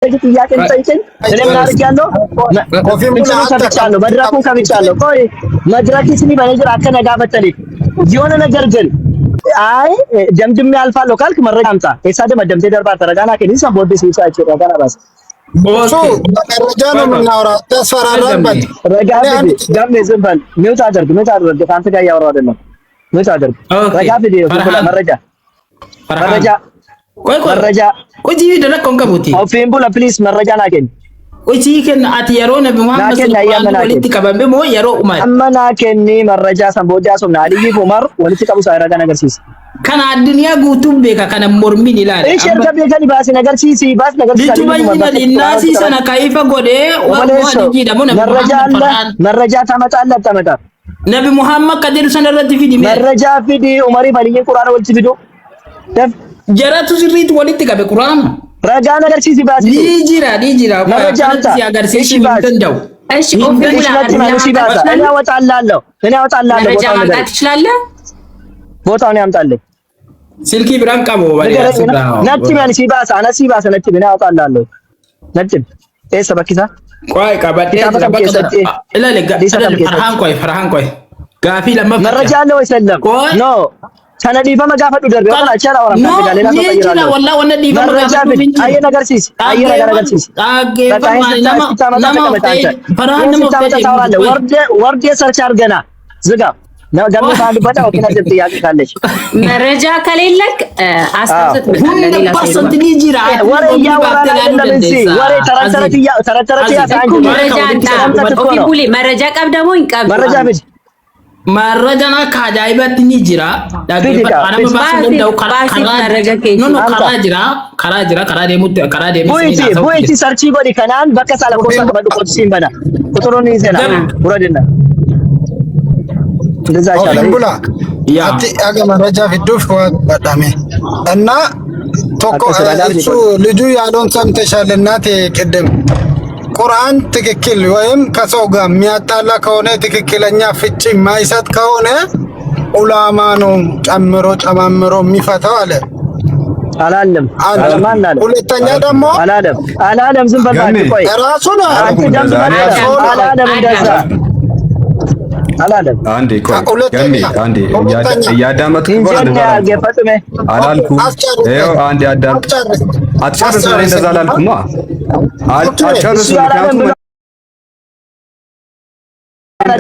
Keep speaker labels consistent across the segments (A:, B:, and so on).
A: ጥያቄ ጠይቀኝ። እኔ ምን አድርጌያለሁ? ከብቻለሁ፣ መድረኩን ከብቻለሁ። ቆይ መድረክ ሲኒ በነገር አከነጋ ፈተሊ የሆነ ነገር ግን አይ ደምድሜ አልፋለሁ ካልክ መረጃ አምጣ። ከሳደ መደምቴ ደርባ ተረጋና ከዲሳ ቦዲስ ይሳጭ ረጋና ባስ
B: ቦሱ መረጃ ነው የምናወራው። ተስፈራራበት
A: ረጋ ደም ዝምባል ሚውት አድርግ ከአንተ ጋር እያወራሁ አይደለም። ሚውት አድርግ ረጋ ቪዲዮ መረጃ
C: ቆይ ጂቪ ደረቅ ኮንከቡቲ
A: ኦፊን ቡላ ፕሊዝ መረጃ ናገኝ
C: ቆይ ጂከን አትየሮ ነብ መሐመድ ሰለላሁ ዐለይሂ ወሰለም ሞ የሮ ኡማይ
A: አመናከኒ መረጃ ሰምቦጃ ሶምና አልይ ኡመር ወልቲ ቀቡ ሳይራጋ ነገር ሲስ
C: ከና አዱንያ ጉቱም ቤካ ከነ ሞርሚን ይላል
A: እሺ ከቤ ከኒ ባስ ነገር ሲሲ ባስ ነገር ሲሲ
C: ሊናሲ ሰና ካይፈ ጎዴ ወዲ ደሞ
A: መረጃ ታመጣ
C: ነቢ ሙሐመድ ከዲሩ ሰነረት ፊዲ
A: መረጃ ፊዲ ኡመሪ ባልይ ቁርአን ወልቲ ፊዱ
C: ጀራቱ ዝሪት ወልቲ ቀበ ቁርአን
A: ረጋ ነገር ሲሲ ባስ
C: ሊጂራ
A: መረጃ
C: ሲያጋር ሲሲ ምንተንደው
D: እሺ ኦፊን
A: እኔ አወጣላለሁ
D: መረጃ ማምጣት ትችላለህ።
A: ቦታውን ያምጣልኝ
C: ስልኪ ብራን ቀቦ
A: ነጭ ማን ሲባሳ ነጭ ምን ያወጣላለሁ ነጭ ሰበኪሳ
C: ቆይ ቀባዲ ፈርሃን ቆይ ጋፊ ለማ
A: መረጃ አለ ወይ ሰለም ኖ ሰነዲ በመጋፈዱ ደርቤ ወላ ቻላ ወራ ሌላ ሰው ይራል
C: ወላ ወነዲ
A: መረጃ አየ ነገር ሲስ ወርዴ ሰርች አድርገና ዝጋ ገም ባንድ በጣው ከነዚህ ጥያቄ ካለሽ
D: መረጃ ከሌለክ አስተውት መጣለ
A: ወሬ እያወራን አይደለም እንጂ ወሬ ተረተረት ያሳንጂ
D: መረጃ ቀብ ደግሞ ይቀብ
C: መረጃና ካዳይበት ኒጅራ
A: ቦይቲ ሰርቺ ጎዲ ከናን በከሳለ ኮሳ ከበዱ ኮሲን በና ቁጥሩን ይዘና ወረደና እንደዛ ይቻላል
B: አቲ አገ መረጃ ፊዱፍ ወጣሜ እና ቶኮ እሱ ልጁ ያለውን ሰምተሻል እናቴ ቅድም ቁርአን ትክክል ወይም ከሰው ጋር የሚያጣላ ከሆነ ትክክለኛ ፍቺ የማይሰጥ ከሆነ ዑላማ ነው ጨማምሮ የሚፈታው አለ
A: አላለም ማን አለ
B: ሁለተኛ ደግሞ
A: አላለም ዝም በል ቆይ
B: ራሱ ነው
A: አላለም እንደዛ አላለም
E: አንዴ ቆይ ገሚ አንዴ እያዳመጥኩ አላልኩም ይኸው አንዴ አዳምጥ አትጨርስ ነው እንደዛ አላልኩም አትጨርስ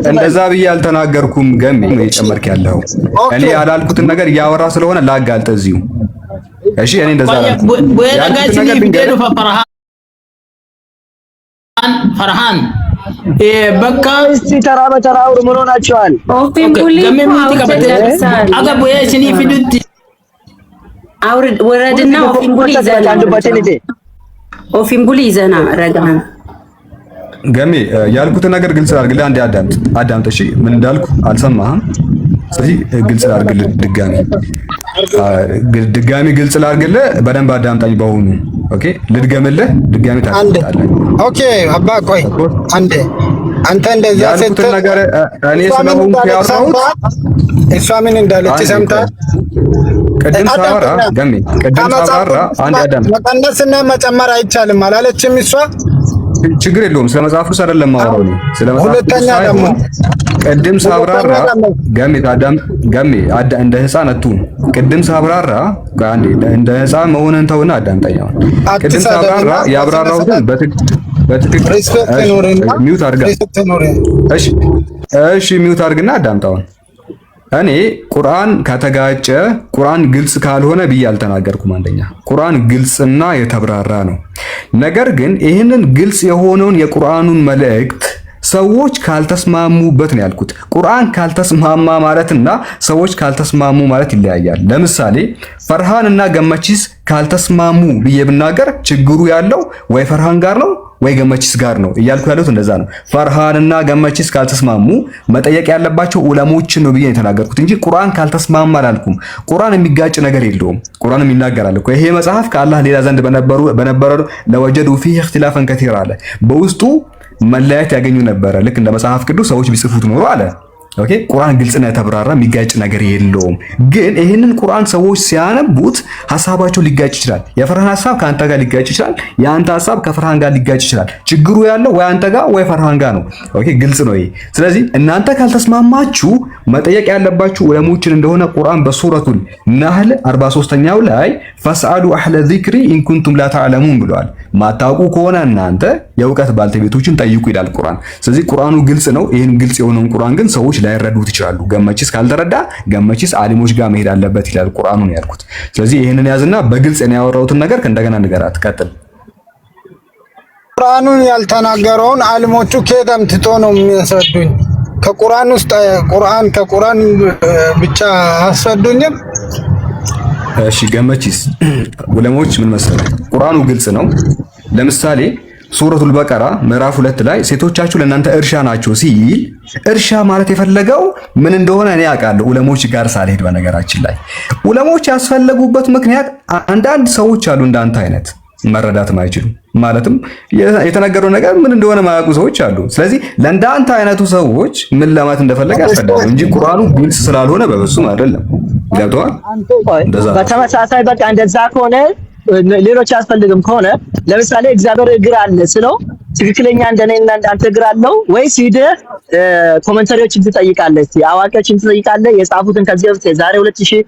E: እንደዛ ብዬ አልተናገርኩም ገሚ ነው የጨመርክ ያለው እኔ ያላልኩትን ነገር እያወራ ስለሆነ ላጋልጥ እዚሁ እሺ እኔ እንደዛ አላልኩም ፈርሃን
C: በቃ
A: እስቲ ተራ በተራ ምን ሆናችኋል?
D: ኦፊን ቡሊ
C: አገቡ የሽኒ ፊዱት
D: አውርድ ወረድና ኦፊን ቡሊ ይዘና ረጋን
E: ገሜ ያልኩትን ነገር ግልጽ አድርግልህ። አንዴ አዳምጥ እሺ። ምን እንዳልኩ አልሰማህም። ስለዚህ ግልጽ አድርግልህ ድጋሚ ግልጽ አድርግልህ። በደንብ አዳምጣኝ። በአሁኑ ኦኬ፣ ልድገምልህ። ድጋሚ ታዳምጣለህ።
B: ኦኬ አባ ቆይ አንዴ አንተ እንደዛ
E: ያልኩትን ነገር እኔ ስለሆንኩ ያወራሁት
B: እሷ ምን እንዳለች ሰምተህ
E: ቅድም ሳወራ ገሜ ቅድም ሳወራ አንዴ አዳምጥ።
B: መቀነስና መጨመር አይቻልም አላለችም እሷ?
E: ችግር የለውም። ስለ መጽሐፍ ቅዱስ አይደለም ማወራው ነው። ስለ መጽሐፍ ቅዱስ ደግሞ ቅድም ሳብራራ ገሜ እንደ ህፃን አትሁን። ቅድም ሳብራራ አንዴ እንደ ህፃን መሆንህን ተውና አዳምጠኝ። ቅድም ሳብራራ ያብራራሁትን በትክክል ሚውት አድርጋ እሺ ሚውት አድርግና አዳምጣው። እኔ ቁርአን ከተጋጨ ቁርአን ግልጽ ካልሆነ ብዬ አልተናገርኩም። አንደኛ ቁርአን ግልጽና የተብራራ ነው። ነገር ግን ይህንን ግልጽ የሆነውን የቁርአኑን መልእክት ሰዎች ካልተስማሙበት ነው ያልኩት። ቁርአን ካልተስማማ ማለትና ሰዎች ካልተስማሙ ማለት ይለያያል። ለምሳሌ ፈርሃንና ገመቺስ ካልተስማሙ ብዬ ብናገር ችግሩ ያለው ወይ ፈርሃን ጋር ነው ወይ ገመቺስ ጋር ነው እያልኩ ያለሁት እንደዛ ነው። ፈርሃንና ገመቺስ ካልተስማሙ መጠየቅ ያለባቸው ዑለሞችን ነው ብዬ የተናገርኩት እንጂ ቁርአን ካልተስማማ አላልኩም። ቁርአን የሚጋጭ ነገር የለውም። ቁርአን ይናገራል እኮ ይሄ መጽሐፍ ከአላህ ሌላ ዘንድ በነበረ ለወጀዱ ፊህ اختلافا كثيرا አለ። በውስጡ መለያየት ያገኙ ነበረ። ልክ እንደ መጽሐፍ ቅዱስ ሰዎች ቢጽፉት ኖሮ አለ ኦኬ ቁርአን ግልጽና የተብራራ የሚጋጭ ነገር የለውም። ግን ይህንን ቁርአን ሰዎች ሲያነቡት ሐሳባቸው ሊጋጭ ይችላል። የፈርሃን ሐሳብ ከአንተ ጋር ሊጋጭ ይችላል። የአንተ ሐሳብ ከፈርሃን ጋር ሊጋጭ ይችላል። ችግሩ ያለው ወይ አንተ ጋር ወይ ፈርሃን ጋር ነው። ኦኬ ግልጽ ነው ይሄ። ስለዚህ እናንተ ካልተስማማችሁ መጠየቅ ያለባችሁ ዑለሞችን እንደሆነ ቁርአን በሱረቱል ነህል 43ኛው ላይ ፈስአሉ አህለ ዚክሪ ኢን ኩንቱም ላ ተዕለሙን ብለዋል። ማታውቁ ከሆነ እናንተ የእውቀት ባልተቤቶችን ጠይቁ ይላል ቁርአን። ስለዚህ ቁርአኑ ግልጽ ነው። ይህን ግልጽ የሆነውን ቁርአን ግን ሰዎች ላይረዱት ይችላሉ። ገመቺስ ካልተረዳ ገመቺስ አሊሞች ጋር መሄድ አለበት ይላል ቁርአኑ ነው ያልኩት። ስለዚህ ይህንን ያዝና በግልጽ ነው ያወራሁትን ነገር እንደገና ንገራት። ቀጥል።
B: ቁርአኑን ያልተናገረውን አሊሞቹ ከየት አምጥቶ ነው የሚያስረዱኝ? ከቁርአን ውስጥ ከቁርአን ብቻ አስረዱኝም።
E: እሺ ገመቺስ ዑለሞች ምን መሰለህ ቁርአኑ ግልጽ ነው። ለምሳሌ ሱረቱል በቀራ ምዕራፍ 2 ላይ ሴቶቻችሁ ለእናንተ እርሻ ናቸው ሲል እርሻ ማለት የፈለገው ምን እንደሆነ እኔ አውቃለሁ፣ ዑለሞች ጋር ሳልሄድ። በነገራችን ላይ ዑለሞች ያስፈለጉበት ምክንያት አንዳንድ ሰዎች አሉ እንዳንተ አይነት መረዳት ማይችሉ ማለትም የተነገረው ነገር ምን እንደሆነ ማያውቁ ሰዎች አሉ። ስለዚህ ለእንዳንተ አይነቱ ሰዎች ምን ለማለት እንደፈለገ ያስረዳሉ እንጂ ቁርአኑ ግልጽ ስላልሆነ በበሱም አይደለም። ገብቶሃል?
A: በተመሳሳይ በቃ እንደዛ ከሆነ ሌሎች ያስፈልግም ከሆነ ለምሳሌ እግዚአብሔር እግር አለ ስለው ትክክለኛ እንደኔና እንዳንተ እግር አለው ወይስ ሂደህ ኮሜንታሪዎችን ትጠይቃለህ? እስቲ አዋቂዎችን ትጠይቃለህ? የጻፉትን ከዚህ በፊት የዛሬ 2000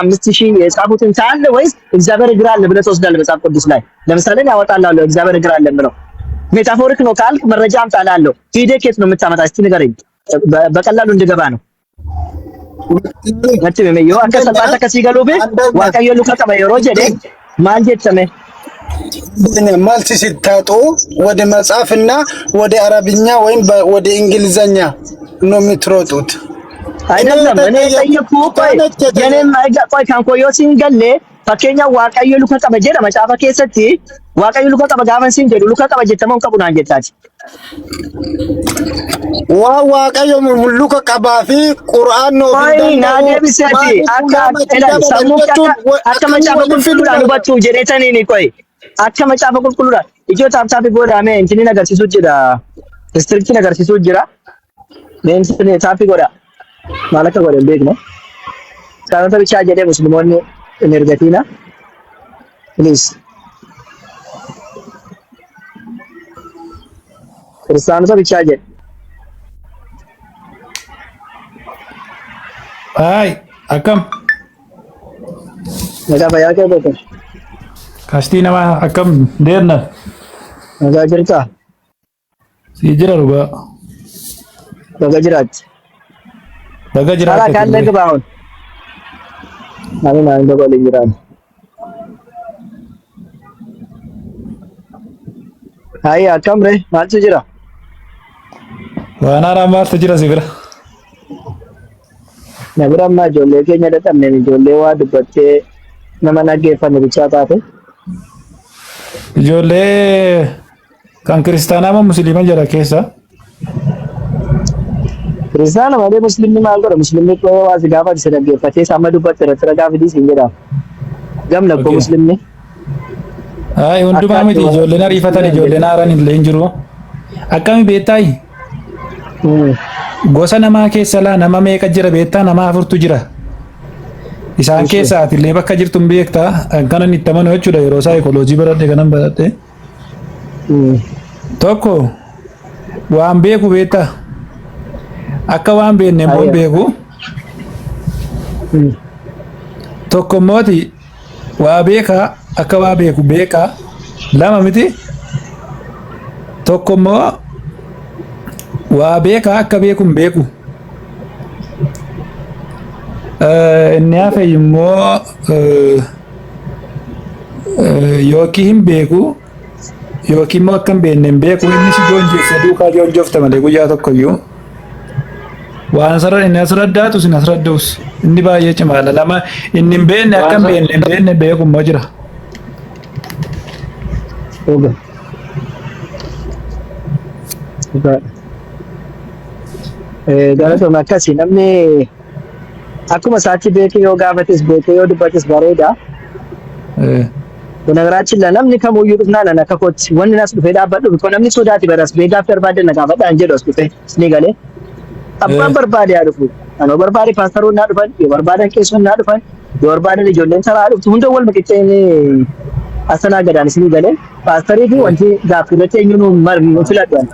A: 5000 የጻፉትን ታለ ወይስ እግዚአብሔር እግር አለ ብለህ ትወስዳለህ? መጽሐፍ ቅዱስ ላይ ለምሳሌ ያወጣልሃለሁ እግዚአብሔር እግር አለ ብለው ሜታፎሪክ ነው ካልክ መረጃ አምጣልሃለሁ። ሂደህ ከየት ነው የምታመጣ? እስቲ ንገረኝ፣ በቀላሉ እንድገባ ነው። መጥቶ የሚየው አንተ ሰልጣታ ከሲገሉብ ዋቀየሉ ከቀበየሮ ጀደ ማልጀት ሰሜ
B: መልስ ሲታጡ ወደ መጽሐፍና ወደ አረብኛ ወይም ወደ እንግሊዘኛ ነው የምትሮጡት።
A: አይደለም እኔ ጠየቅኩ። ቆይ የኔም ቆይ ካንኮዮ ሲንገሌ ፈከኛ ዋቀየሉ ከቀበጀ ለመጻፈ ከሰቲ ዋቀየሉ ከቀበ ጋመን ሲንጀዱ ሉካ ቀበጀ ተመን ቀቡና አንጀታች
B: ዋቀዮ ሉካ ቀባፊ ቁርአን ነው
A: ቢና ናደብሰቲ አካ ሰሙካ አከመጫፈ ቁልቁሉ አሉባቹ ጀኔተኒ ኒ ቆይ አከመጫፈ ቁልቁሉ ኢጆ ታብታቢ ጎዳሜ እንትን ነገር ሲሱጅዳ ስትሪክት ነገር ሲሱጅራ ለእንትን ታፒ ጎዳ ማለት ጎዳ ቤግ ነው ሳንተ ብቻ ጀደ ሙስሊሞን ኤነርጂቲና ፕሊዝ ክርስቲያኑ ሰው ብቻ ጀደ
F: አይ አከም
A: ነጋ ፈያከ በተ
F: ካስቲና አከም ደርና
A: ነጋ ጅርታ
F: ሲጅራ ሩባ
A: በገጅራት
F: በገጅራት
A: ካለ ግባውን አሁን በቆልኝ ይራል አይ አከም ረ ማልት ጅራ
F: ዋና ማልት ጅራ ሲብራ
A: ነብራማ ጆሌ ከኛ ደጠም ነኝ ጆሌ ዋድ በቴ ነመናጌ ፈን ብቻ ታተ
F: ጆሌ ካን ክርስቲያናማ ሙስሊማን ጀራ ኬሳ ክርስቲያና
A: ማለ ሙስሊም ማልቆ ሙስሊም ቆ ዋዝ ጋፋ ሲሰደገ ፈቴ ሳመዱ በተረ ተረጋ ቪዲስ እንጀራ ገምለ ቆ ሙስሊም ነ
F: አይ ወንዱማ ምት ጆሌ ና ሪፈታን ጆሌ ና አራን ለንጅሩ አካሚ ቤታይ gosa namaa keessa laa nama meeqa jira beektaa? Nama 4tu jira. Isaan keessa ati illee bakka jirtu hin beektaa? Kan inni itti amanu jechuudha yeroo saayikooloojii baradhe kanan baradhe. Tokko waan beeku beektaa? Akka waan beekne immoo hin beeku. Tokko immooti waa beekaa akka waa beeku beekaa. Lama miti. Tokko immoo waa beekaa akka beeku hin beeku. Inni hafe immoo yookiin hin beeku yookiin immoo akka hin beekne hin beeku. Inni si joonjeessa duukaa joonjofta malee guyyaa tokkoyyuu waan inni asraddaatu sin asradduus inni baay'ee cimaadha. Nama inni hin beekne akka hin beekne beeku immoo jira.
A: Galatoomaa akkasii namni akkuma isaatti beekee yoo gaafates beekee yoo dubbates bareeda. ነገራችን ለነምኒ ከሞዩ ዱፍና ለና ከኮት ወንና ስዱፌ ዳባዱ ቢኮ ነምኒ ሶዳቲ በራስ ቤጋፍ ተርባደ ነጋፈዳ አንጀ ዶስ ዱፌ ስኒጋሌ abbaan barbaade haa dhufu anoo barbaade paastaroon naa dhufan yoo barbaadan keessoon naa dhufan yoo barbaadan ijoolleen saraa dhuftu hunda wal maqixxee asanaa gadaan isinii galee paastarii fi wanti gaaffii irratti eenyuun filadhan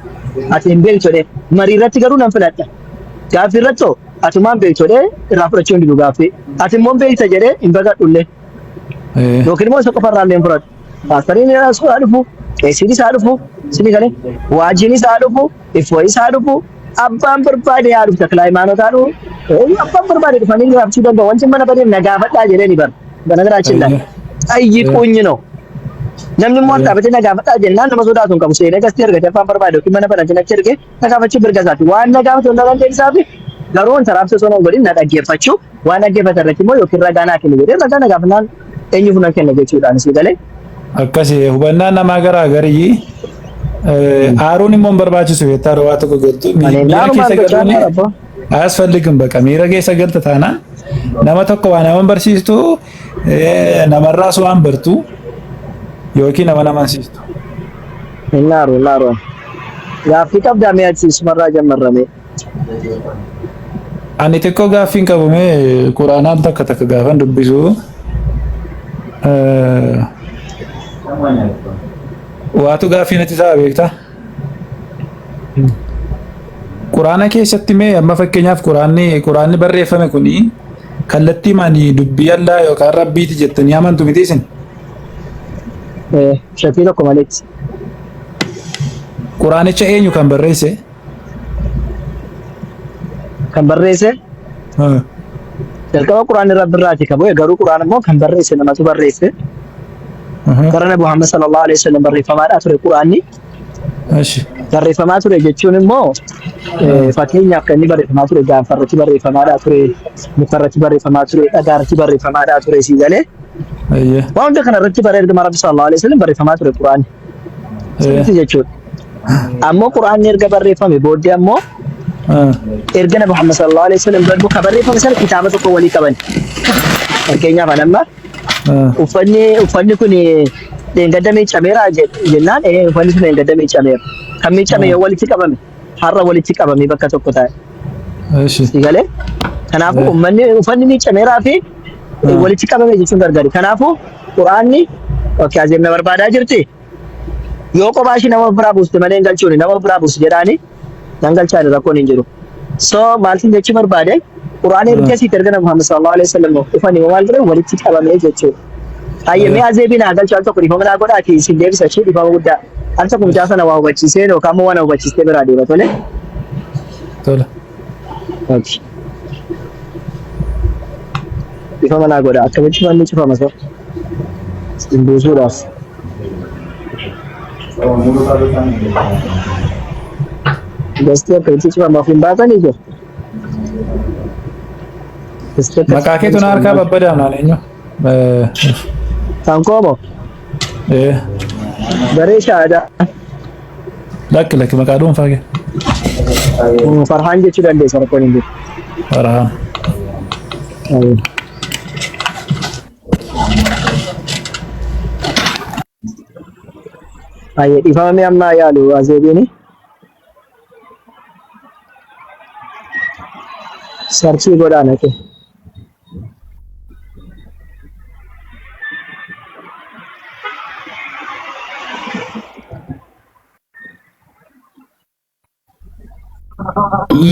A: ati hin beektu marii irratti garuu nan filadha gaaffii irratti ati maan beektu irraa fudhachuu hin didu gaaffii ati immoo beekta jedhee hin bagadhullee yookiin immoo isa qofarraallee hin fudhadhu paastariin isaa dhufu qeesiin isaa dhufu isinii galee waajiin isaa dhufu ifooyi isaa dhufu abbaan barbaade haa dhufu takla hayimaanotaa dhufu abbaan barbaade dhufanii gaafachuu danda'u wanti mana badee nagaafadhaa jedhee ni bara banagaraachin dha ayyiquunyi ነው namni immoo dhaabatee nagaafadhaa jennaan nama sodaatu hin qabu seenee gastii argatee abbaan barbaade yookiin mana banachuu achi ergee nagaafachuu mirga isaati waan nagaafatu hin dhalan deebisaa fi garuu wanta raabsa sonoo godhin na dhaggeeffachuu waan dhaggeeffatan irratti immoo yookiin ragaa naa kennu jedhee ragaa nagaafannaan eenyuuf nan kenna jechuudhaan si galee
F: akkasii hubannaa namaa garaa garii aaruun immoo barbaachisu jettee waa tokko galtu miira keessa galuun aasfalligin baqa miira keessa galta taana nama tokko waan nama barsiistu namarraas waan bartu yookiin nama amansiistu.
A: Naaru gaaffii qabdaa mee achiisumarraa jammarrame.
F: Ani xiqqoo gaaffiin qabume quraanaan takka gaafan dubbisu waatu gaaffii natti isaa beektaa? Quraana keessatti mee amma fakkeenyaaf quraanni barreeffame kuni kallattii maanii dubbii Allaa yookaan Rabbiiti jettanii amantu miti isin?
A: Shakkii tokko maleetti.
F: Quraanicha eenyu kan barreesse?
A: Kan barreesse? Jalqaba quraanni Rabbi irraati qabu garuu quraan immoo kan barreesse namatu barreesse. Karaa Nabi Muhammad sallallahu alaihi wasallam barreeffamaadha ture quraanni. Barreeffamaa ture jechuun immoo fakkeenyaaf kan inni barreeffamaa ture gaanfarratti barreeffamaadha ture mukarratti barreeffamaa ture dhagaarratti barreeffamaadha ture si galee waan hunda kana irratti barreeffama Rabbi sallallahu alaihi wasallam barreeffamaa ture quraanni. Sitti jechuudha. Ammoo quraanni erga barreeffame booddee ammoo erga Nabi Muhammad sallallahu alaihi wasallam darbu ka barreeffame sana kitaaba tokko walii qaban. Fakkeenyaaf anamma uffanni kun deengadamee cameera jennaan uffanni sun deengadamee cameera kan miicame yoo walitti qabame har'a walitti qabame bakka tokko taa'e. Si galee kanaafuu uffanni miicameeraa fi walitti qabame jechuun gargari. Kanaafuu quraanni okey azeemna barbaadaa jirti yoo qobaashii nama biraa buuste malee galchuun nama biraa buuste jedhaani nan galchaan rakkoon hin jiru. So maaltiin jechi barbaade quraanni erga si erga Muhammad sallallahu alaihi wasallam uffanni maal jedhan walitti qabame jechuudha. Ayyemee azeebina galchaa tokko dhifama naa godhaati isin deebisa ishee dhifama guddaa al tokko mucaa sana waa hubachiisee yookaan immoo waan hubachiistee biraa deema tole. Dhifama naa godha akkamitti manni cufama so isin buusuudhaaf. Gastii akkamitti cufamaaf hin baasanii jiru.
F: Maqaa keetu na harkaa babbadaam naan eenyu?
A: Sankomo? Daree shaadaa.
F: Lakki maqaa dhuunfaa kee.
A: Farhaan jechuu dandeessa rakkoon hin jiru.
F: Farhaan.
A: Ayyee dhifamame ammaa yaalu azeebiini. Sarchii godhaan ake.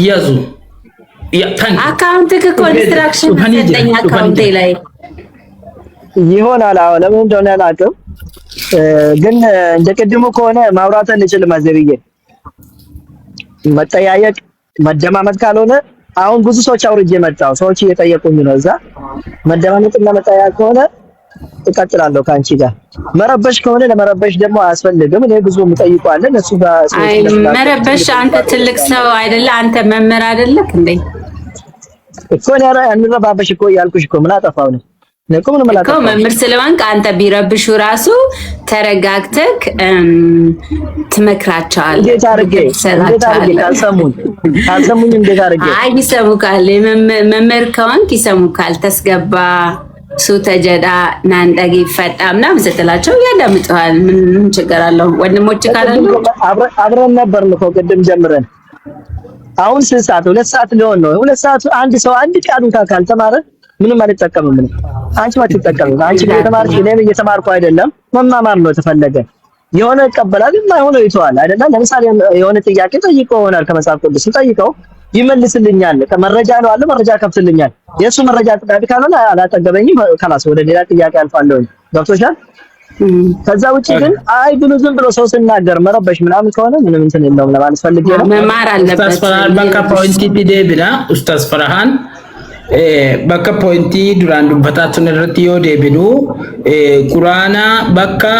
C: Yazu.
D: አካውንት ኮንስትራክሽን ሰጠኝ አካውንቴ ላይ
A: ይሆናል። አዎ ለምን እንደሆነ አላውቅም፣ ግን እንደ ቅድሙ ከሆነ ማውራት አንችልም። አዘብዬ መጠያየቅ መደማመጥ ካልሆነ አሁን ብዙ ሰዎች አውርጄ መጣሁ። ሰዎች እየጠየቁኝ ነው። እዛ መደማመጥና መጠያየቅ ከሆነ እቀጥላለሁ ከአንቺ ጋር። መረበሽ ከሆነ ለመረበሽ ደግሞ አያስፈልግም። እኔ ብዙ የምጠይቁ አለ እነሱ ጋር
D: አይ መረበሽ አንተ ትልቅ ሰው አይደለ? አንተ መምህር አይደለክ እንዴ?
A: እኮ ነው እንረባበሽ እኮ ያልኩሽ እኮ ምን አጠፋው ነው እኮ ምን ማለት ነው?
D: መምህር ስለማንክ አንተ ቢረብሹ ራሱ ተረጋግተክ ትመክራቸዋለህ።
A: እንዴት አድርጌ ካልሰሙኝ እንዴት አድርጌ?
D: አይ ይሰሙካል። መምህር ከሆንክ ይሰሙካል። ተስገባ ሱተ ጀዳ ናንደጊ ፈጣምና ምስትላቸው ያዳምጣል። ምን ችግር አለው? ወንድሞች ካላሉ
A: አብረን ነበርን እኮ ቅድም ጀምረን አሁን 6 ሰዓት 2 ሰዓት ሊሆን ነው 2 ሰዓት አንድ ሰው አንድ ቃሉን ካልተማረ ምንም አልተጠቀምም ነው አንቺ ማትጠቀም አንቺ እየተማርሽ እኔም እየተማርኩ አይደለም መማማር ነው ተፈለገ የሆነ ይቀበላል የማይሆነው ይተዋል አይደለም ለምሳሌ የሆነ ጥያቄ ጠይቀው ሆናል ከመጽሐፍ ቅዱስ ጠይቀው ይመልስልኛል ከመረጃ ነው አለ መረጃ ከፍትልኛል የሱ መረጃ ተጣጣ ካልሆነ አላጠገበኝም ከላስ ወደ ሌላ ጥያቄ አልፋለሁ ገብቶሻል ከዛ ውጪ ግን አይ ብሉ ዝም ብሎ ሰው ሲናገር መረበሽ ምናምን ከሆነ ምንም እንትን የለውም ለማለት ፈልጌ ነው
C: መማር አለበት ኡስታዝ ፈርሃን በቃ ፖይንት ዲዴብና ኡስታዝ ፈርሃን bakka pointii duraan dubbataatun irratti yoo deebinu quraana bakka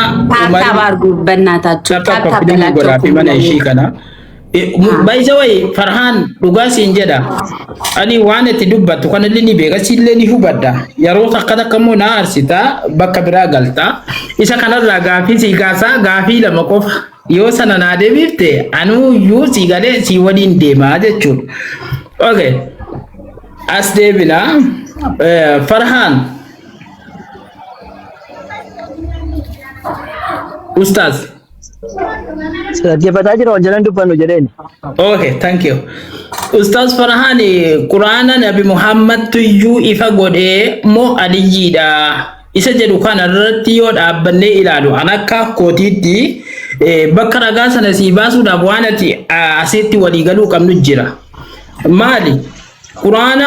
D: ታባርጉ በእናታችሁ ታካፈላችሁ
C: mana ishii kana baay'ee farhaan dhugaa siin jedha ani waan itti dubbattu kana inni beeka sillee ni hubadda yeroo takka immoo na arsita bakka biraa galta isa kanarraa gaafii si gaasaa gaafii lama qofa yoo sana naa deebifte anuu yuu si galee si waliin deemaa jechuudha okay as deebina farhaan ustaz
A: Dia jira jalan depan lo jadi.
C: Okay, thank you. Ustaz Farhan Quran Nabi Muhammad tuju ifa gode mo alijida. Isa jedhu kana irratti yoo dhaabbanne ilaalu anakka kootiti bakka ragaa sana si baasuudhaaf waan ati asitti walii galuu qabnu jira. Maali? Quraana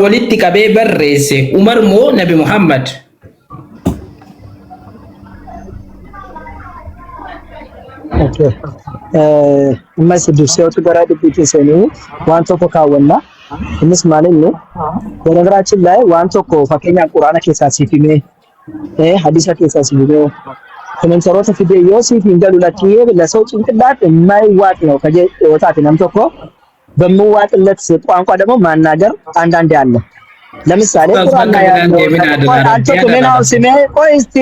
C: walitti qabee barreesse Umar moo Nabi Muhammad?
A: Okay. Masjid ሲወጡ ገራ ድብት ሰኑ ዋንቶ ኮካወና እንስ ማለት ነው በነገራችን ላይ ዋንቶ ኮ ፈከኛ ቁርአን ከሳ ሲፊሜ ሐዲስ ከሳ ሲፊሜ ከመን ሰሮተ ፊደ ዮሴፍ እንደሉላቲ ለሰው ጭንቅላት የማይዋጥ ነው ከጀ ወጣት ነምቶ ኮ በመዋጥለት ቋንቋ ደግሞ ማናገር አንዳንድ ያለ ለምሳሌ ቁርአን ላይ ያለው አንተ ከመናው ሲሜ ቆይስቲ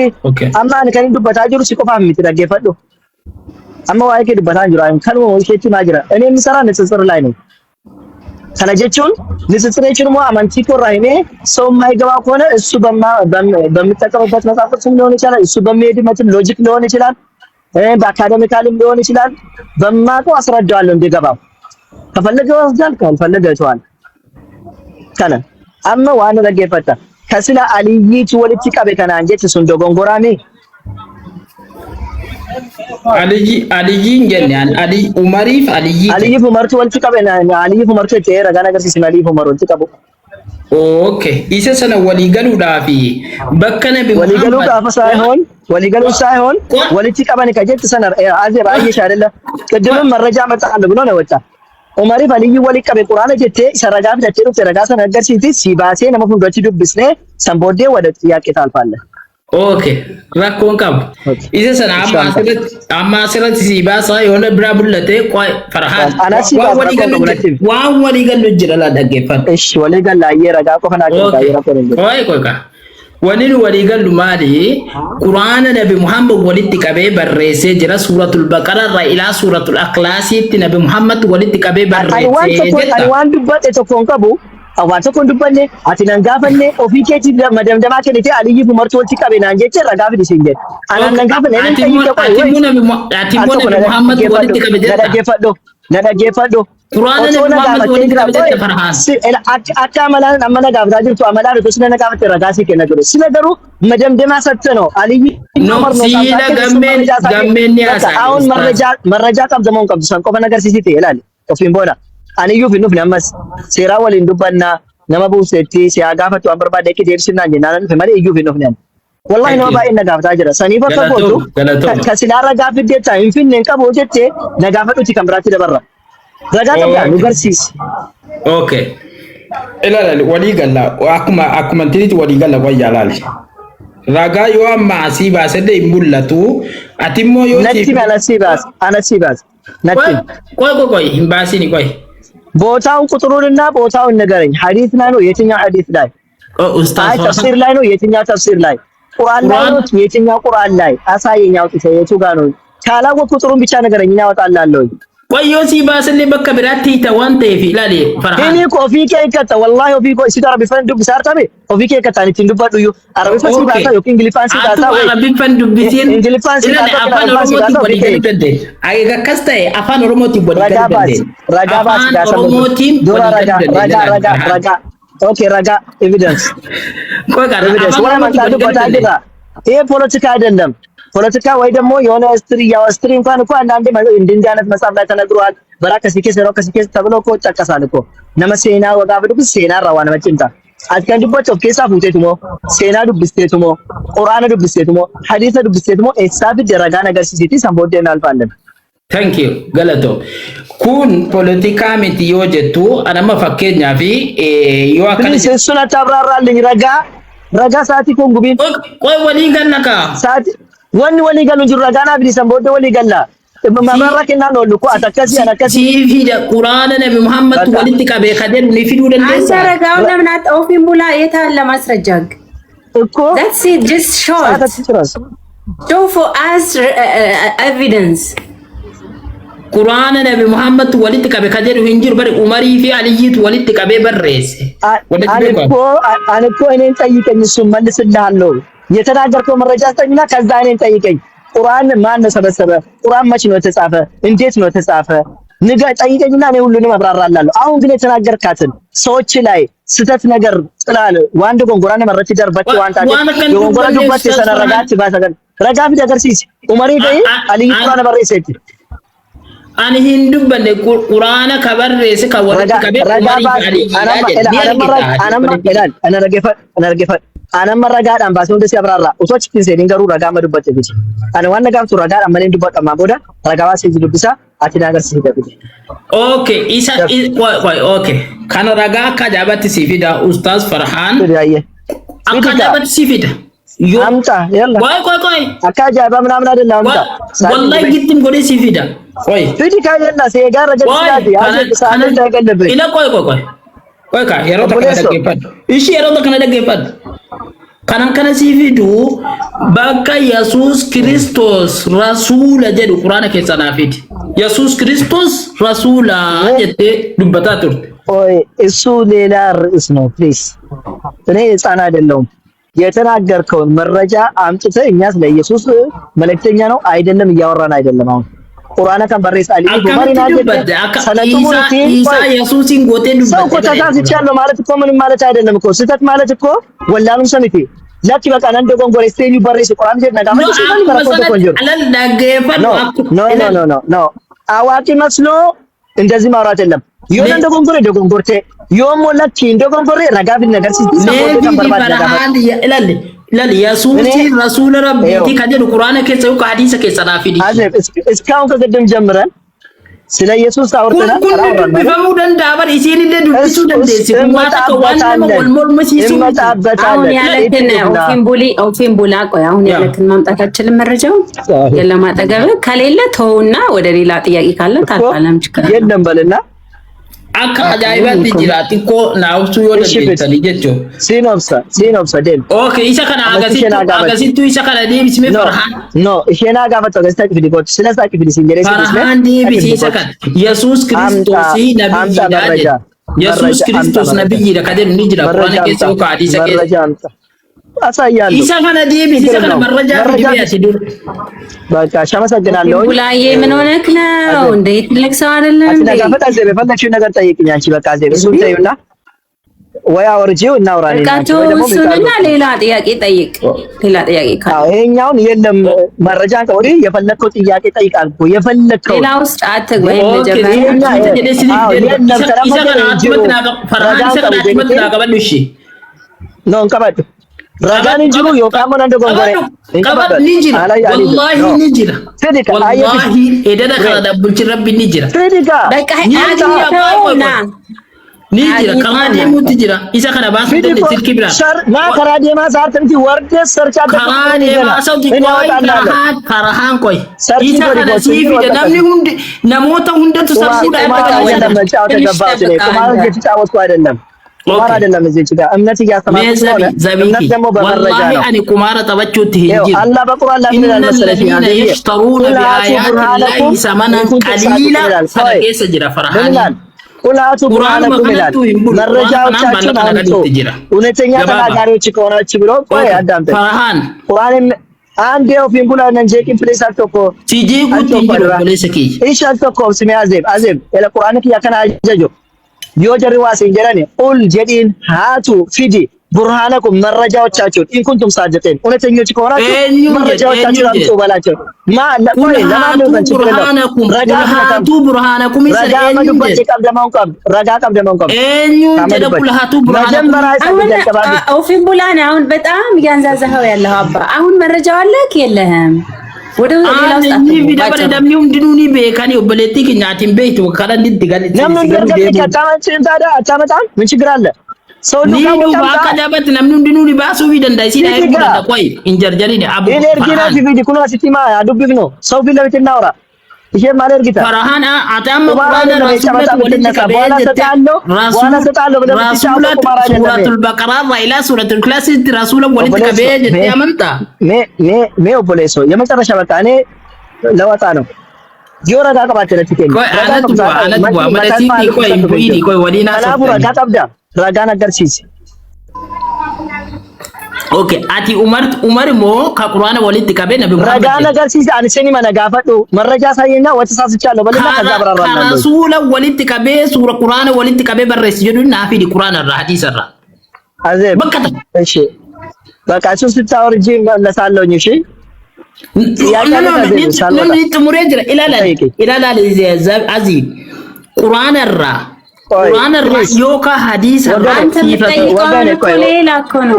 A: አማን ከንዱ በታጅሩ ሲቆፋም ምትደገፈዱ amma waa'ee kee dubbataa jiru ayun kanuma isheetti maa jira እኔ የምሰራ ንጽጽር ላይ ነው ከነጀቹን ንጽጽር የችኑ አማንቲ ኮራይኔ ሰው የማይገባ ከሆነ እሱ በሚጠቀምበት መጽሐፍ ቅዱስ ሊሆን ይችላል እሱ በሚሄድበት ሎጂክ ሊሆን ይችላል በአካዳሚካልም ሊሆን ይችላል በማቆ አስረዳዋለሁ እንዲገባው ከፈለገ ወስዳል ካልፈለገ ተዋል ከነ አማ ዋና ለገፈታ ከስለ አልይት ወልቲ ቀበ ከና እንጀት ሱንዶ ጎንጎራሜ
C: Aliyyi jennaan Ali Umariif
A: Aliyyi Umartu wanti qabena Aliyyi Umartu ta'e ragaa agarsiisna Aliyyi Umar wanti qabu.
C: Okay isa sana waliigaluudhaaf bakka nabi
A: waliigaluudhaaf ሳይሆን walitti qaban ka jetti sana azee baay'ee shaadalla qaddaman marraja መጣለ ብሎ ነው ወጣ Umariif Aliyyi wali qabe Qur'aana jettee isa ragaa fidachee dhufte ragaa sana agarsiisi si baasee nama fuuldratti dubbisne sanbooddee wada xiyaaqee taalfalle.
C: Okay, rakkoon qabu. Isa sana amma asirratti si baasa yoona biraa bullate Farhaan. Waan walii gallu jira la dhaggeeffadhu.
A: Ish walii gallaayyee ragaa qofa naa kenna yeroo koran.
C: Qoqa. Waliin walii gallu maali? Quraana Nabi Muhammad walitti qabee barreessee jira suuratul Baqara irraa ilaa suuratul Akhlaasiitti Nabi Muhammad walitti qabee barreessee jira.
A: Ani waan dubbate tokkoon qabu. Awwan tokko dubbanne ati nan gaafanne ofii keetii madamdamaa kennite Aliyyi Umartu walitti qabe naan jecha ragaa fidi siin jedhe anan nan gaafanne ati Muhammad walitti qabe jedha na dhaggeeffadhu
C: Quraana Nabi Muhammad walitti qabe jedha Farhaan
A: akka amalaan amma na gaafataa jirtu amalaan utuu sina na gaafate ragaa sii kenna ture sila garuu madamdamaa satte no Aliyyi
C: Umar no siila gammeen ni haasaa
A: aun marrajaa qabdamoo hin qabdu san qofa nagarsiisite ilaali ofiin booda Aliyyuu fi nufni ammas seeraa waliin dubbannaa nama buusetti siyaa gaafatu an barbaade ekki deebisnaan jennaan nufi malee iyyuu fi nufni an wallahi nama baay'ee na gaafataa jira saniif akka gootu ka silaarra gaafiddeetta hin finne hin qabu jettee na gaafadhuti kan biraatti dabarra ragaa qabdaa nu garsiisi.
C: Okay ilaali walii galla akkuma tinitti walii galla wayyaa laali ragaa yoo amma asii baasedde hin mul'atu ati immoo yoo
A: anasii baas natti
C: ቆይ hin baasini ቆይ
A: ቦታውን ቁጥሩንና ቦታውን ንገረኝ ሐዲስ ላይ ነው የትኛው ሐዲስ ላይ
C: ኡስታዝ
A: ተፍሲር ላይ ነው የትኛው ተፍሲር ላይ ቁርአን ላይ ነው የትኛው ቁርአን ላይ አሳየኝ አውጥተህ የቱ ጋር ነው ካላወቅ ቁጥሩን ብቻ ንገረኝ እና አወጣልሃለሁ
C: ቆዮሲ ባስልኝ በቃ ብራቲ ተዋንተ ይላል ፈርሃን
A: እኔ ኮፊ ከይከታ ወላሂ ኦፊ ኮ ሲታራ ቢፈንዱ ቢሳርታሜ ኦፊ ከይከታ ኒ ትንዱባዱ ዩ አረብ ፈሲ ባታ ዩ እንግሊፋንሲ ባታ ወይ
C: አረብ ፈንዱ ቢሲን
A: እንግሊፋንሲ ባታ
C: አፋን ኦሮሞቲ ወዲገደደ አይጋ ከስታይ አፋን ኦሮሞቲ ወዲገደደ
A: ረጋባስ ዳሰሞቲ ዶራ ረጋ ኦኬ ረጋ ኤቪደንስ
C: ቆጋራ
A: ኤቪደንስ ወላ ማታዱ ባታዲራ ይሄ ፖለቲካ አይደለም ፖለቲካ ወይ ደግሞ የሆነ ስትሪ እንኳን እኮ አንዳንዴ እንዲህ አይነት መጽሐፍ ላይ ተነግሯል በራከሲኬስ ሮከሲኬስ ተብሎ እኮ ተጠቀሳል እኮ ነመሴና ወጋብዱ ሴና ራዋን መጭንታ አትከንድቦች ኦኬሳ ፉቴቱሞ ሴና ዱብስቴቱሞ ቁርአን ዱብስቴቱሞ ሐዲስ ዱብስቴቱሞ ኤሳብ ደረጋ ነገር ሲሲቲ ሰምቦደን አልፋለን
C: ታንክ ዩ ገለቶ ኩን ፖለቲካ ሚቲ yojetu anama fakkeenya fi yo akani
A: እሱን አታብራራልኝ ረጋ ሳቲ ኮንጉቢን
C: ቆይ ወሊ ገለካ
A: ሳቲ ወኒ ገሉ ጅራ ጋና ቢሊሰን ቦደ ወሊ ገላ መመረቅና ነው ልኮ አተከሲ አነከሲ
C: ሲፊደ ቁርአን ነብይ መሐመድ ወልት ቀበ ከደን ንፊዱ ደንደ
D: አንሰረጋው ለምን አጣውፊን ሙላ የታለ ማስረጃግ
A: እኮ
D: that's it just short show for us evidence
C: ቁርአን ነብይ መሐመድ ወልት ቀበ ከደን እንጅር በር ዑመሪ ፊ አልይት ወልት ቀበ በረስ
A: አንኮ እኔን ጠይቀኝ እሱ መልስልሃለሁ የተናገርከው መረጃ አስጠኝና ከዛ እኔን ጠይቀኝ ቁርአን ማን ነው ሰበሰበ ቁርአን መች ነው ተጻፈ እንዴት ነው ተጻፈ ንገ ጠይቀኝና እኔ ሁሉንም አብራራላለሁ አሁን ግን የተናገርካትን ሰዎች ላይ ስተት ነገር ጥላል ዋንድ ጎንጎራን መረጥ ይደርበት ዋንታ ጎንጎራ ዱበት ሰነረጋት ባሰገን ረጋፊ ነገር ሲስ ዑመሪ ደይ አሊ ቁርአን በረሰት
C: አን ሂንዱ በለ ቁርአን ከበረሰ ከወረደ ከበ ዑመሪ አና ረገፈ አነም ረጋዳን ባሰው እንደዚህ ያብራራ ኡቶች ኪንሴ ሊንገሩ ረጋ መዱበት ይብስ አነ ዋና ጋብቱ ረጋዳ ማን እንድበጣ ማቦዳ ረጋባ ሲዝ ልብሳ አቲናገር ሲደብት ኦኬ ኢሳ ቆይ ኦኬ ካነ ረጋ ካጃባት ሲፊዳ ኡስታዝ ፈርሃን አካጃባት ሲፊዳ
A: አምጣ ያላ
C: ቆይ
A: አካጃባ ምናምን አይደለም አምጣ
C: ወላሂ ግጥም ጎዴ ሲፊዳ ቆይ
A: ፊዲ ካየና ሲጋር ረጀት ያለ ሳለ ተገለበ
C: ኢላ ቆይ ካ የሮታ ከነደገፈት እሺ የሮታ ከነደገፈት ካናን ከነሲ ቪዱ በቃ ኢየሱስ ክርስቶስ ረሱል ጀዱ ቁርአን ከጸናፊት ኢየሱስ ክርስቶስ ረሱላ ጀቴ ዱበታቱር
A: ኦይ እሱ ሌላ ርዕስ ነው ፕሊዝ እኔ ህፃን አይደለሁም የተናገርከውን መረጃ አምጥተህ እኛስ ለኢየሱስ መልእክተኛ ነው አይደለም እያወራን አይደለም አሁን ቁርአን ከበረስ አሊ ዱማሪና ኢሳ ኢየሱስን ጎቴን ዱበት ሰው ተታዝቻለሁ ማለት እኮ ምንም ማለት አይደለም እኮ ስተት ማለት እኮ ወላሉም ሰሚቴ ለኪ በቃ አንደ ጎንጎሬ ስቴኒ በረስ ቁርአን ጀና ጋር ማለት ነው ማለት ነው
C: አላል ዳገፈን
A: ኖ አዋቂ መስሎ እንደዚህ ማውራት የለም ይሁን እንደ ጎንጎሬ ደጎንጎርቴ ዮም ወላኪ እንደ ጎንጎሬ ረጋቢ ነገር ሲሰማው ተቀበል
C: ይላል ለል ኢየሱስ ረሱል ረቢቲ ከጀዱ ቁርአን ከሰው ከሐዲስ ከሰናፊዲ
A: አዘብ እስካሁን ከቀደም ጀምረን ስለ ኢየሱስ አውርተናል አራራን
C: በፈሙ ደንዳ በር ኢሲን እንደ ዱብሱ ደንደ ሲማታ ከዋና ወልሞል መሲሱ
D: አሁን ያለከነ ኦፊን ቡላ ቆይ አሁን ያለከን ማምጣታችን መረጃው የለም አጠገብ ከሌለ ተውና ወደ ሌላ ጥያቄ ካለ ታጣለም ችግር
A: የለም በልና
C: akka ajaa'ibatti jiraati ko naawsu yoo dandeettan jechuun
A: siinobsa dem
C: okay isa kana agasittu isa kana deebisme farhaan
A: no ishena gaafattu agasita kifili gooti sila saa kifili sinjere
C: farhaan deebisi isa kana yesus kristos nabiyyiidha yesus kristos nabiyyiidha kaderu ni jira qur'aana keessa yookaan hadiisa keessa
A: አሳያለሁ
C: isa kana deebisi isa kana መረጃ ዲቢያሲ ዱር
A: በቃ ሻመሰግናለሁ
D: ቡላዬ ምን ሆነክ ነው እንዴ ትልቅ ሰው አይደለም እንዴ
A: አትናጋፈጥ አዘበ ፈለግሽው ነገር ጠይቅኝ አንቺ በቃ አዘበ እሱን ተይውና ወይ አወርጂው እናውራለን
D: አንቺ ወይ ደግሞ እሱንና ሌላ ጥያቄ ጠይቅ ሌላ ጥያቄ ካለ
A: አዎ ይሄኛውን የለም መረጃ ከወዲህ የፈለከው ጥያቄ ጠይቃል እኮ የፈለከው
D: ሌላ ውስጥ አትግባ ለጀመረ
A: ነው እንቀበል ረጋን እንጂ ነው የቃመን እንደ ጎንጎሬ
C: ቀበል ንጅራ ወላሂ ንጅራ ወላሂ ኤደና ካዳ ቡልች ረቢ ንጅራ
D: በቃ አግኝተውና
C: ንጅራ ከራዴሙ ትጅራ ኢሳ ከና ባስ ደለ ስልክ ብራ
A: ና ከራዴማ ሳርትንቲ ወርደ ሰርቻ
C: ከራዴማ ሰው ዲቆይ ከራሃን ቆይ ኢሳ ከና ሲፊ ደናምኒ ሁንድ ነሞታ ሁንደቱ ሰርሲ ዳይታ
A: አይደለም ቁማር አይደለም እዚህ ጋር እምነት እያስተማሩ ነው። እምነት ደግሞ በመረጃ ነው።
C: ወላሂ እኔ ቁማር ተበቹ ትሄጂ
A: አላህ በቁርአን ላይ ምን መሰለሽ
C: يشترون بآيات الله ثمنا قليلا ሰደቀ ጅራ ፈርሃን
A: ቁላቱ ቁርአንኩም ይላል መረጃዎቻችሁን አምጡ እውነተኛ ተናጋሪዎች ከሆናችሁ ብሎ ቆይ አዳምጠኝ
C: ፈርሃን
A: ቁርአን አንዴ ኦፊን ቡላ ነንጀቂ ፕሌስ አልተኮ
C: ሲጂ ጉት እንጅሮ ፕሌስኪ
A: ኢሽ አልተኮ ስሚ አዜብ ኤለ ቁርአንክ ያከና አጀጆ ዮጀሪ ዋስ እንጀራኔ ቁል ጀዲን ሃቱ ፊዲ ቡርሃነኩም መረጃዎቻችሁን ኢንኩንቱም ሳዲቂን እውነተኞች ከሆናችሁ መረጃዎቻችሁን አምጡ በላቸው ለማን ነው
C: ቡርሃነኩም ሃቱ ቡርሃነኩም
A: ረጋ ቀብደማውን
C: እኙ ተደቁል ሃቱ ቡርሃነኩም
D: ኦፊን ቡላኔ አሁን በጣም እያንዛዛኸው ያለው አባ አሁን መረጃው አለክ የለህም ወደ ሌላው
C: ቢደበለ ደምኒውም ድኑኒ በካኒ ወበለቲ ከኛቲም ቤት ወካላ እንድትጋል
A: ለምን ደርገት ከታማችን ታዲያ አታመጣም ምን ችግር አለ ሰው
C: ኒዱ ባከዳበት ለምን ድኑኒ ባሱ ቢደንዳይ ሲዳ ይቆጣ ቆይ እንጀርጀሪኒ አቡ
A: ኢነርጂና ዲቪዲ ኩና ሲቲማ አዱብግ ነው ሰው ፊት ለፊት እናውራ ይሄ ማለት ጊታ
C: ፈርሃን አታም ቁርአን ራሱለት ወልድ ከበየት ራሱለት ሱረቱል በቀራ ኢላ ሱረቱል ክላስ ራሱለት ወልድ ከበየት ያመጣ
A: ሜ ኦቦሌሶ የመጨረሻ በቃ እኔ ለወጣ ነው ዮራ ጋቀባቸለ ትከኝ
C: ቆይ አነትዋ ማለት ቆይ ወዲና
A: ሰላም ጋቀብዳ ረጋ ነገር ሲሲ
C: ኦኬ አቲ ኡመር ሞ ከቁርአን ወልድ ከበ ነብዩ
A: ረጋ ነገር ሲሲ አንሰኒ መነጋፈዱ መረጃ ሳይና ወተሳስቻለሁ በለና ከዛ አብራራለሁ
C: ረሱል ወልድ ከበ ሱረ ቁርአን ወልድ ከበ በረስ ጀዱና ፊዲ ቁርአን ሐዲስ ራ
A: አዘብ በቃ እሺ በቃ እሱ ስታወርጂ መለሳለሁኝ እሺ
C: አዚ ቁርአን ራ ቁርአን ዮካ ሐዲስ
D: አንተ የምትጠይቀው ሌላ እኮ ነው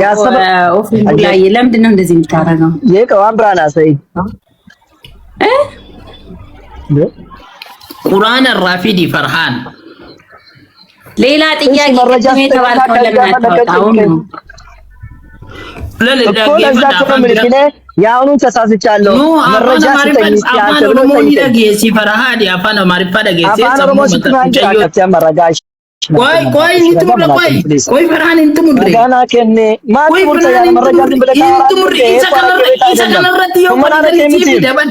D: ኦፊን ቡላይ ለምንድን ነው እንደዚህ የምታረገው
A: የቀው አምብራና ሰይ
C: ቁርአን ራፊዲ ፈርሃን
D: ሌላ ጥያቄ ነው የተባልከው ለምን አታወጣው ነው
A: ያውኑ ተሳስቻለሁ መረጃ ሲጠይቅ ያንተ ነው
C: ይደገሲ ፈርሃን ያፋና ማሪፋ ደገሲ ቆይ እንትሙር ቆይ ፈርሃን እንትሙር
A: ጋና ከኔ ማጥሙር ያ መረጃ ብለካ
C: እንትሙር ኢሰከነረት ደበን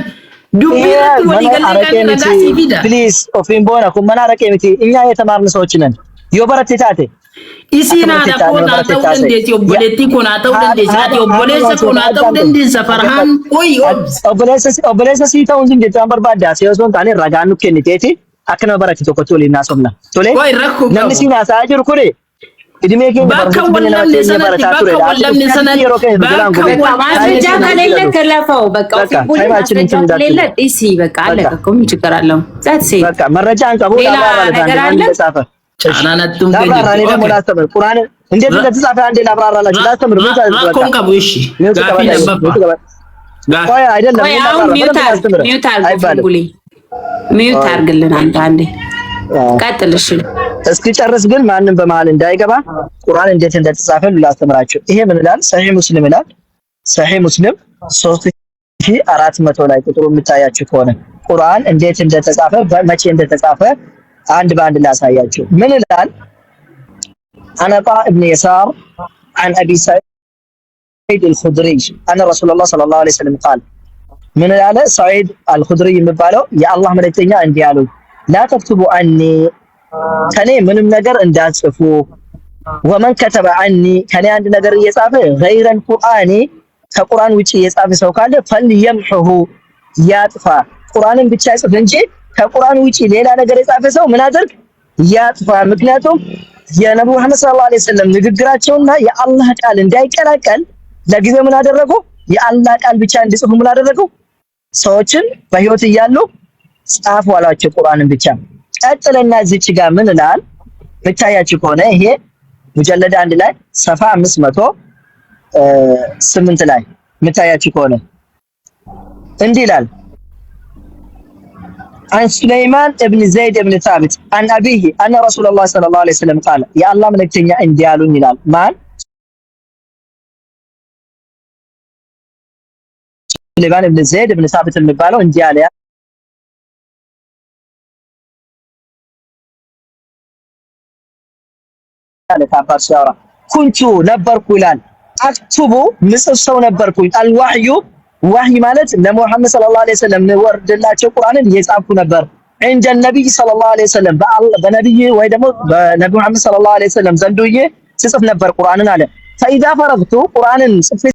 C: ዱቢረት ወዲገለጋ ሲፊዳ
A: ፕሊዝ ኦፊን ቦና ኩመና ረከምቲ እኛ የተማርን ሰዎች ነን ዮበረቲታቴ
C: ኢሲና ዳኮና ተውደንዴ ኦቦሌቲ ኮና ተውደንዴ ሳዲ ኦቦሌሰ ኮና ተውደንዴ ሰፈርሃን ቆይ
A: ኦቦሌሰ ሲታው እንጂ ተምበር ባዳ ሲዮሶን ታኔ ረጋኑ ከኒቴቲ አከነ በረቲ ተቆቶሊ ናሶምና ቶሌ
C: ቆይ ረኩ
A: ነምሲና ሳጅር ኩሬ እድሜ ከኝ
C: ባከወለም ለሰነት
D: ማስረጃ ከሌለ ከለፈው በቃ ከሌለ ኢሲ በቃ አለቀ እኮ ምን ችግር አለው ዛት ሴ
A: በቃ መረጃ አንቀቡ ዳባራለ ተጻፈ
C: ቻናናቱም
A: ዳባራኔ ደግሞ ላስተምር ቁርአን እንዴት እንደተጻፈ አንዴ ላብራራላችሁ ላስተምር ምን ታዝበቃ
C: አቆንቀቡ እሺ ጋፊ ደበባ
A: ቆይ አይደለም
D: ሚዩት አርግልን አንዴ ቀጥልሽ
A: እስኪ ጨርስ ግን ማንንም በመሃል እንዳይገባ ቁርአን እንዴት እንደተጻፈ ላስተምራችሁ ይሄ ምን ይላል ሰሂህ ሙስሊም ይላል ሰሂህ ሙስሊም 3400 ላይ ቁጥሩ የምታያችሁ ከሆነ ቁርአን እንዴት እንደተጻፈ መቼ እንደተጻፈ አንድ ባንድ ላሳያችሁ ምን ይላል አነጣ ኢብኑ የሳር عن ابي سعيد الخدري ان رسول الله صلى الله عليه وسلم قال من قال سعيد الخدري የሚባለው የአላህ መልእክተኛ እንዲህ አሉ لا تكتبوا عني ከኔ ምንም ነገር እንዳጽፉ ወመን ከተበ عني ከኔ አንድ ነገር እየጻፈ غير القرآن ከቁርአን ውጪ የጻፈ ሰው ካለ فليمحه ያጥፋ ቁርአንን ብቻ ይጽፍ እንጂ ከቁርአን ውጪ ሌላ ነገር የጻፈ ሰው ምን አድርግ ያጥፋ ምክንያቱም የነብዩ መሐመድ ሰለላሁ ዐለይሂ ወሰለም ንግግራቸውና የአላህ ቃል እንዳይቀላቀል ለጊዜው ምን አደረጉ የአላህ ቃል ብቻ እንዲጽፉ ምን አደረጉ ሰዎችን በህይወት እያሉ ጻፉ አላቸው ቁርአንን ብቻ ቀጥለና እዚች ጋር ምን ይላል ብታያችሁ ከሆነ ይሄ ሙጀለድ 1 ላይ ሰፋ 508 ላይ ምታያችሁ ከሆነ እንዲህ ይላል عن سليمان ابن زيد ابن ثابت عن أبيه أن رسول الله صلى الله عليه وسلم قال يا الله ملكتني انديالون يلال مان سليمان ابن زيد ابن ثابت المبالو انديال አለ ታባር ሲያወራ ኩንቱ ነበርኩ ይላል አክቱቡ ምጽፍ ሰው ነበርኩኝ አልዋህዩ ዋህይ ማለት ለሙሐመድ ሰለላሁ ዐለይሂ ወሰለም ወርደላቸው ቁርአንን እየጻፍኩ ነበር እንደ ነብይ ሰለላሁ ዐለይሂ ወሰለም በነብይ ወይ ደግሞ በነብዩ መሐመድ ሰለላሁ ዐለይሂ ወሰለም ዘንዱዬ ጽፍ ነበር ቁርአንን አለ ፈኢዛ ፈረግቱ ቁርአንን ጽፍ